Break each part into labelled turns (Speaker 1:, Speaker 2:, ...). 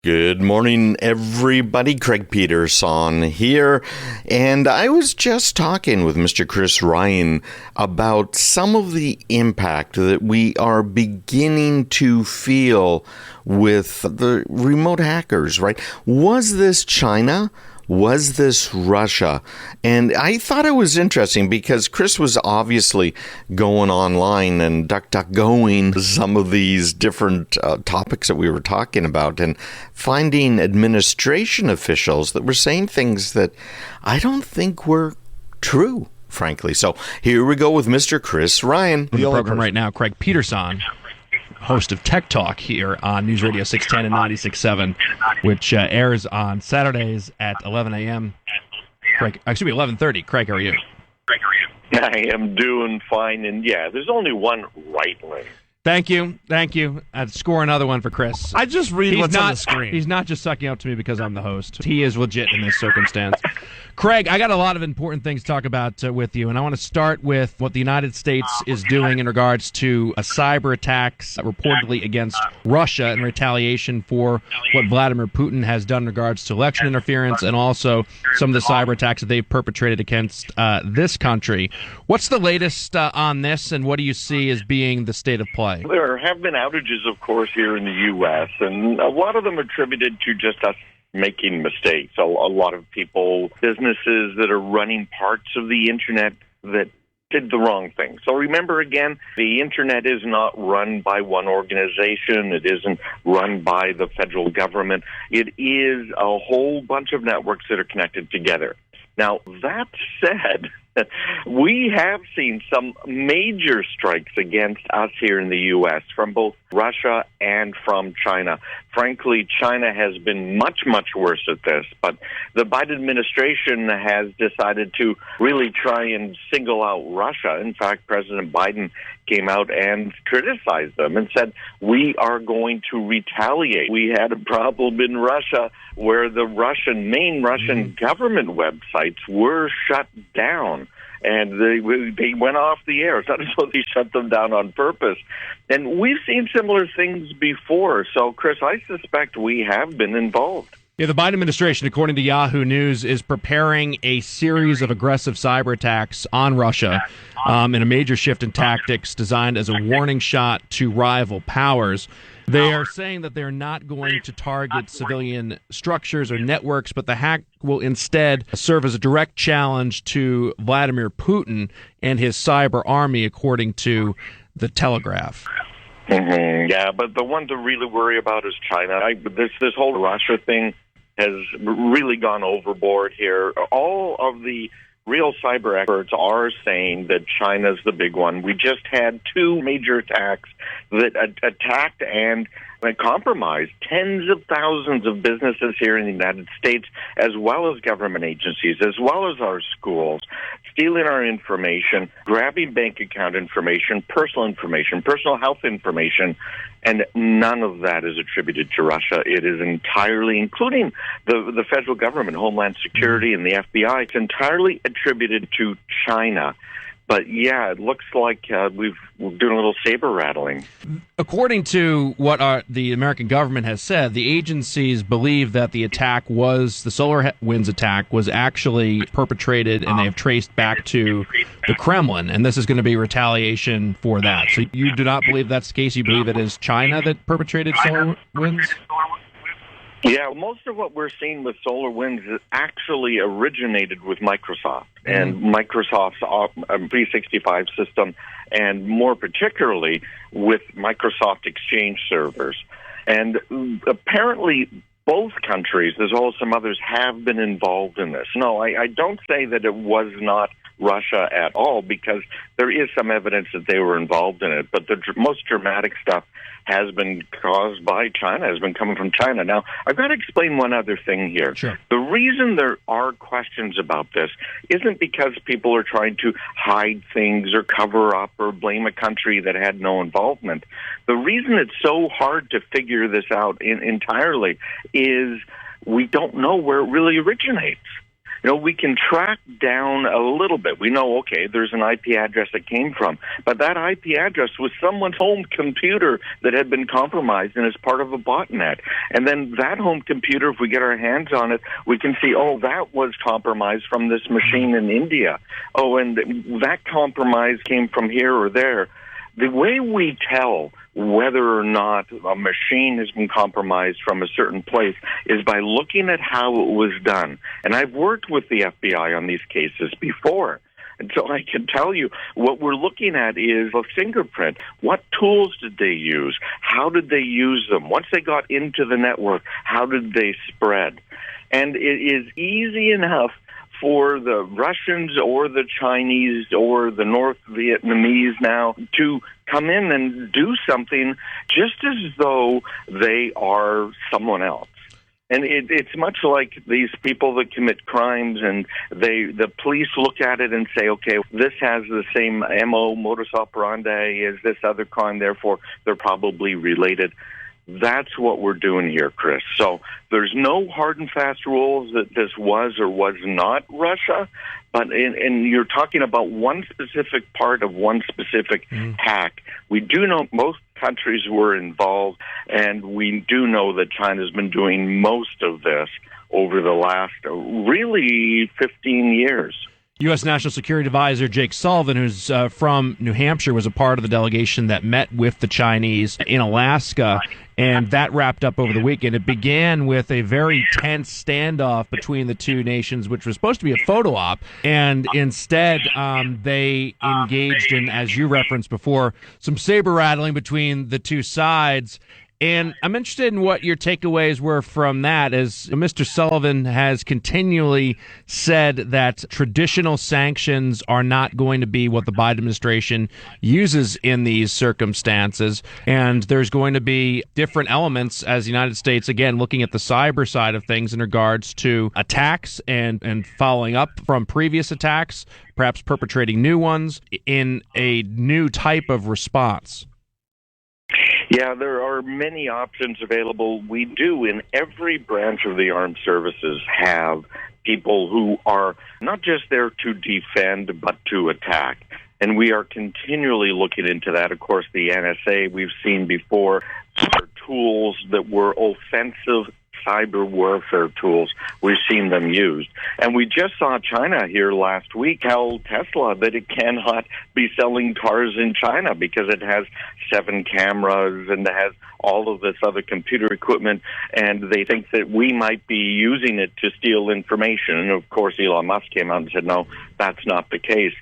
Speaker 1: Good morning, everybody. Craig Peterson here. And I was just talking with Mr. Chris Ryan about some of the impact that we are beginning to feel with the remote hackers, right? Was this China? Was this Russia? And I thought it was interesting because Chris was obviously going online and DuckDuckGoing some of these different topics that we were talking about and finding administration officials that were saying things that I don't think were true, frankly. So here we go with Mr. Chris Ryan.
Speaker 2: On the program right now, Craig Peterson, host of Tech Talk here on News Radio 610 and 96.7, which airs on Saturdays at 11 a.m. Craig, excuse me, 11:30. Craig, how are you?
Speaker 3: I am doing fine, and yeah, there's only one rattling.
Speaker 2: Thank you. I'd score another one for Chris.
Speaker 4: I just read what's on the screen.
Speaker 2: He's not just sucking up to me because I'm the host. He is legit in this circumstance. Craig, I got a lot of important things to talk about with you, and I want to start with what the United States is doing in regards to cyber attacks reportedly against Russia in retaliation for what Vladimir Putin has done in regards to election interference and also some of the cyber attacks that they've perpetrated against this country. What's the latest on this, and what do you see as being the state of play?
Speaker 3: There have been outages, of course, here in the U.S., and a lot of them attributed to just us making mistakes. A lot of people, businesses that are running parts of the Internet that did the wrong thing. So remember, again, the Internet is not run by one organization. It isn't run by the federal government. It is a whole bunch of networks that are connected together. Now, that said, we have seen some major strikes against us here in the U.S. from both Russia and from China. Frankly, China has been much, much worse at this, but the Biden administration has decided to really try and single out Russia. In fact, President Biden came out and criticized them and said, we are going to retaliate. We had a problem in Russia where the main Russian government websites were shut down. And they went off the air. It's not as though they shut them down on purpose. And we've seen similar things before. So, Chris, I suspect we have been involved.
Speaker 2: Yeah, the Biden administration, according to Yahoo News, is preparing a series of aggressive cyber attacks on Russia in a major shift in tactics designed as a warning shot to rival powers. They are saying that they're not going to target civilian structures or networks, but the hack will instead serve as a direct challenge to Vladimir Putin and his cyber army, according to the Telegraph.
Speaker 3: Mm-hmm. Yeah, but the one to really worry about is China. This whole Russia thing has really gone overboard here. All of the real cyber experts are saying that China's the big one. We just had two major attacks that attacked and compromised tens of thousands of businesses here in the United States, as well as government agencies, as well as our schools, stealing our information, grabbing bank account information, personal health information, and none of that is attributed to Russia. It is entirely, including the federal government, Homeland Security, and the FBI, it's entirely attributed to China. But yeah, it looks like we're doing a little saber rattling.
Speaker 2: According to what the American government has said, the agencies believe that the SolarWinds attack was actually perpetrated, and they have traced back to the Kremlin, and this is going to be retaliation for that. So you do not believe that's the case? You believe it is China that perpetrated SolarWinds?
Speaker 3: Yeah, most of what we're seeing with SolarWinds actually originated with Microsoft and Microsoft's 365 system, and more particularly with Microsoft Exchange servers. And apparently both countries, as well as some others, have been involved in this. No, I don't say that it was not Russia at all, because there is some evidence that they were involved in it. But the most dramatic stuff has been caused by China, has been coming from China. Now, I've got to explain one other thing here.
Speaker 2: Sure.
Speaker 3: The reason there are questions about this isn't because people are trying to hide things or cover up or blame a country that had no involvement. The reason it's so hard to figure this out entirely is we don't know where it really originates. We can track down a little bit. We know, okay, there's an IP address it came from, but that IP address was someone's home computer that had been compromised and is part of a botnet. And then that home computer, if we get our hands on it, we can see, that was compromised from this machine in India. And that compromise came from here or there. The way we tell whether or not a machine has been compromised from a certain place is by looking at how it was done. And I've worked with the FBI on these cases before. And so I can tell you what we're looking at is a fingerprint. What tools did they use? How did they use them? Once they got into the network, how did they spread? And it is easy enough for the Russians or the Chinese or the North Vietnamese now to come in and do something just as though they are someone else. And it's much like these people that commit crimes, and the police look at it and say, okay, this has the same MO, modus operandi, as this other crime, therefore they're probably related. That's what we're doing here, Chris. So there's no hard and fast rules that this was or was not Russia, but and you're talking about one specific part of one specific hack. We do know most countries were involved, and we do know that China's been doing most of this over the last really 15 years.
Speaker 2: U.S. National Security Advisor Jake Sullivan, who's from New Hampshire, was a part of the delegation that met with the Chinese in Alaska, and that wrapped up over the weekend. It began with a very tense standoff between the two nations, which was supposed to be a photo op, and instead they engaged in, as you referenced before, some saber rattling between the two sides. And I'm interested in what your takeaways were from that, as Mr. Sullivan has continually said that traditional sanctions are not going to be what the Biden administration uses in these circumstances. And there's going to be different elements as the United States, again, looking at the cyber side of things in regards to attacks and following up from previous attacks, perhaps perpetrating new ones in a new type of response.
Speaker 3: Yeah, there are many options available. We do, in every branch of the armed services, have people who are not just there to defend, but to attack. And we are continually looking into that. Of course, the NSA, we've seen before, are tools that were offensive cyber warfare tools. We've seen them used. And we just saw China here last week tell Tesla that it cannot be selling cars in China because it has 7 cameras and it has all of this other computer equipment, and they think that we might be using it to steal information. And of course, Elon Musk came out and said, no, that's not the case.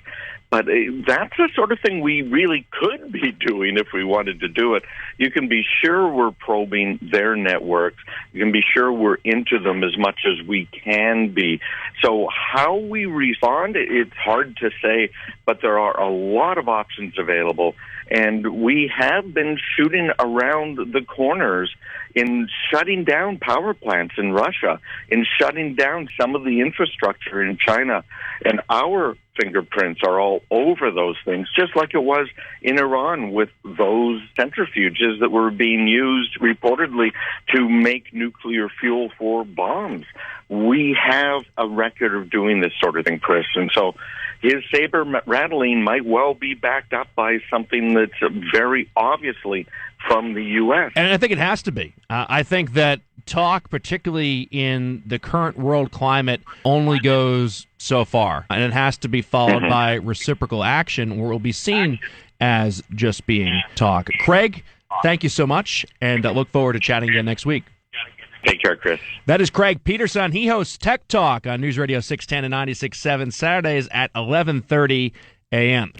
Speaker 3: But that's the sort of thing we really could be doing if we wanted to do it. You can be sure we're probing their networks. You can be sure we're into them as much as we can be. So how we respond, it's hard to say, but there are a lot of options available. And we have been shooting around the corners in shutting down power plants in Russia, in shutting down some of the infrastructure in China. And our fingerprints are all over those things, just like it was in Iran with those centrifuges that were being used reportedly to make nuclear fuel for bombs. We have a record of doing this sort of thing, Chris. And so his saber rattling might well be backed up by something that's very obviously from the U.S.
Speaker 2: And I think it has to be. I think that talk, particularly in the current world climate, only goes so far. And it has to be followed by reciprocal action, or it will be seen as just being talk. Craig, thank you so much, and look forward to chatting again next week.
Speaker 3: Take care, Chris.
Speaker 2: That is Craig Peterson. He hosts Tech Talk on News Radio 610 and 96.7 Saturdays at 11:30 a.m.